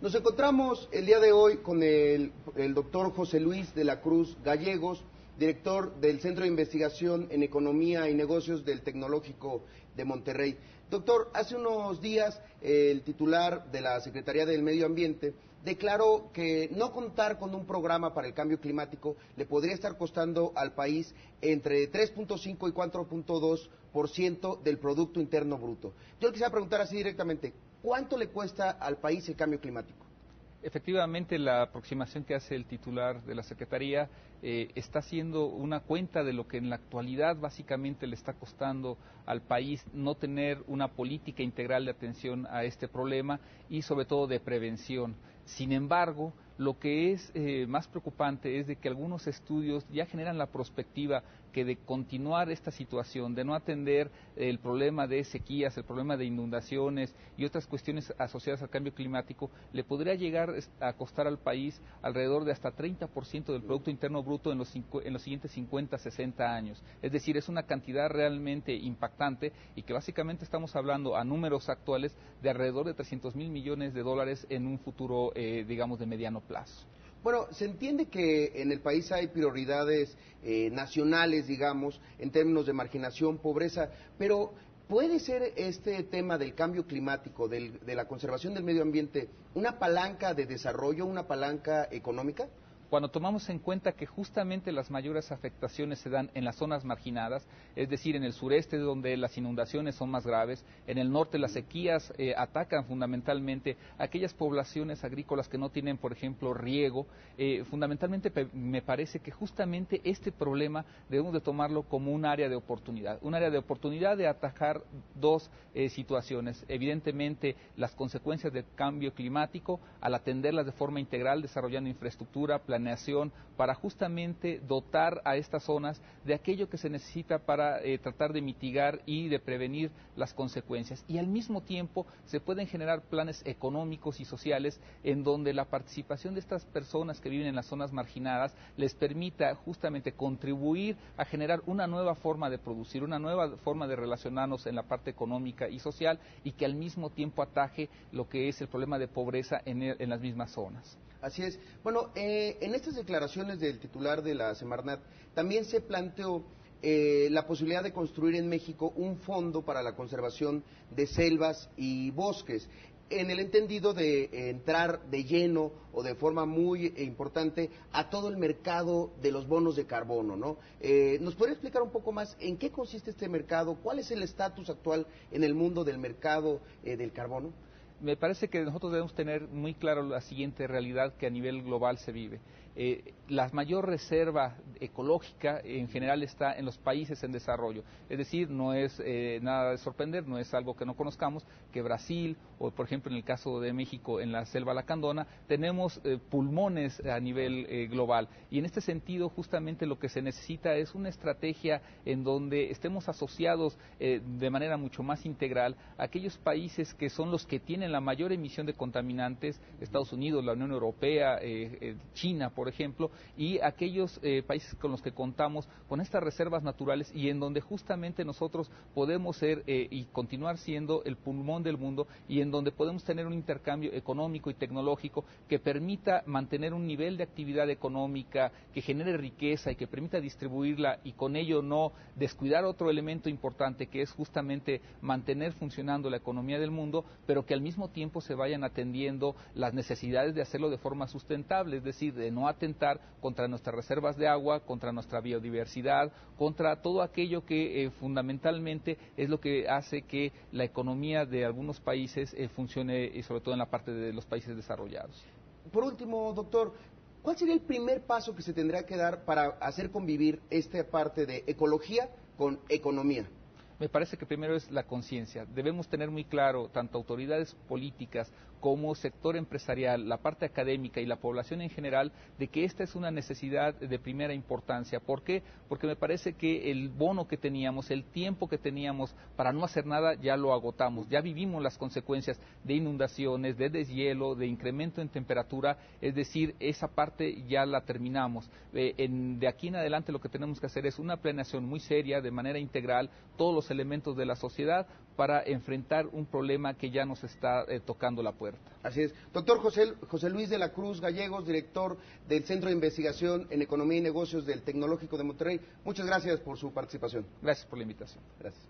Nos encontramos el día de hoy con el doctor José Luis de la Cruz Gallegos, director del Centro de Investigación en Economía y Negocios del Tecnológico de Monterrey. Doctor, hace unos días el titular de la Secretaría del Medio Ambiente declaró que no contar con un programa para el cambio climático le podría estar costando al país entre 3.5 y 4.2% del Producto Interno Bruto. Yo le quisiera preguntar así directamente, ¿cuánto le cuesta al país el cambio climático? Efectivamente, la aproximación que hace el titular de la Secretaría está haciendo una cuenta de lo que en la actualidad básicamente le está costando al país no tener una política integral de atención a este problema y sobre todo de prevención. Sin embargo, lo que es más preocupante es de que algunos estudios ya generan la perspectiva que de continuar esta situación, de no atender el problema de sequías, el problema de inundaciones y otras cuestiones asociadas al cambio climático, le podría llegar a costar al país alrededor de hasta 30% del Producto Interno Bruto en los siguientes 50, 60 años. Es decir, es una cantidad realmente impactante y que básicamente estamos hablando a números actuales de alrededor de 300,000 millones de dólares en un futuro, digamos, de mediano plazo. Bueno, se entiende que en el país hay prioridades nacionales, digamos, en términos de marginación, pobreza, pero ¿puede ser este tema del cambio climático, de la conservación del medio ambiente, una palanca de desarrollo, una palanca económica? Cuando tomamos en cuenta que justamente las mayores afectaciones se dan en las zonas marginadas, es decir, en el sureste donde las inundaciones son más graves, en el norte las sequías atacan fundamentalmente a aquellas poblaciones agrícolas que no tienen, por ejemplo, riego, fundamentalmente me parece que justamente este problema debemos de tomarlo como un área de oportunidad de atajar dos situaciones, evidentemente las consecuencias del cambio climático al atenderlas de forma integral, desarrollando infraestructura, planeación, para justamente dotar a estas zonas de aquello que se necesita para tratar de mitigar y de prevenir las consecuencias. Y al mismo tiempo se pueden generar planes económicos y sociales en donde la participación de estas personas que viven en las zonas marginadas les permita justamente contribuir a generar una nueva forma de producir, una nueva forma de relacionarnos en la parte económica y social y que al mismo tiempo ataje lo que es el problema de pobreza en las mismas zonas. Así es. Bueno, en estas declaraciones del titular de la Semarnat también se planteó la posibilidad de construir en México un fondo para la conservación de selvas y bosques, en el entendido de entrar de lleno o de forma muy importante a todo el mercado de los bonos de carbono, ¿no? ¿Nos podría explicar un poco más en qué consiste este mercado? ¿Cuál es el estatus actual en el mundo del mercado del carbono? Me parece que nosotros debemos tener muy claro la siguiente realidad que a nivel global se vive. La mayor reserva ecológica en general está en los países en desarrollo. Es decir, no es nada de sorprender, no es algo que no conozcamos, que Brasil, o por ejemplo en el caso de México, en la selva lacandona, tenemos pulmones a nivel global. Y en este sentido, justamente lo que se necesita es una estrategia en donde estemos asociados de manera mucho más integral a aquellos países que son los que tienen la mayor emisión de contaminantes, Estados Unidos, la Unión Europea, China, por ejemplo, y aquellos países con los que contamos con estas reservas naturales y en donde justamente nosotros podemos ser y continuar siendo el pulmón del mundo y en donde podemos tener un intercambio económico y tecnológico que permita mantener un nivel de actividad económica, que genere riqueza y que permita distribuirla y con ello no descuidar otro elemento importante que es justamente mantener funcionando la economía del mundo, pero que al mismo tiempo se vayan atendiendo las necesidades de hacerlo de forma sustentable, es decir, de no atentar contra nuestras reservas de agua, contra nuestra biodiversidad, contra todo aquello que fundamentalmente es lo que hace que la economía de algunos países funcione, y sobre todo en la parte de los países desarrollados. Por último, doctor, ¿cuál sería el primer paso que se tendría que dar para hacer convivir esta parte de ecología con economía? Me parece que primero es la conciencia. Debemos tener muy claro, tanto autoridades políticas como sector empresarial, la parte académica y la población en general, de que esta es una necesidad de primera importancia. ¿Por qué? Porque me parece que el bono que teníamos, el tiempo que teníamos para no hacer nada, ya lo agotamos. Ya vivimos las consecuencias de inundaciones, de deshielo, de incremento en temperatura, es decir, esa parte ya la terminamos. De aquí en adelante lo que tenemos que hacer es una planeación muy seria, de manera integral, todos los elementos de la sociedad para enfrentar un problema que ya nos está tocando la puerta. Así es. Doctor José Luis de la Cruz Gallegos, director del Centro de Investigación en Economía y Negocios del Tecnológico de Monterrey, muchas gracias por su participación. Gracias por la invitación. Gracias.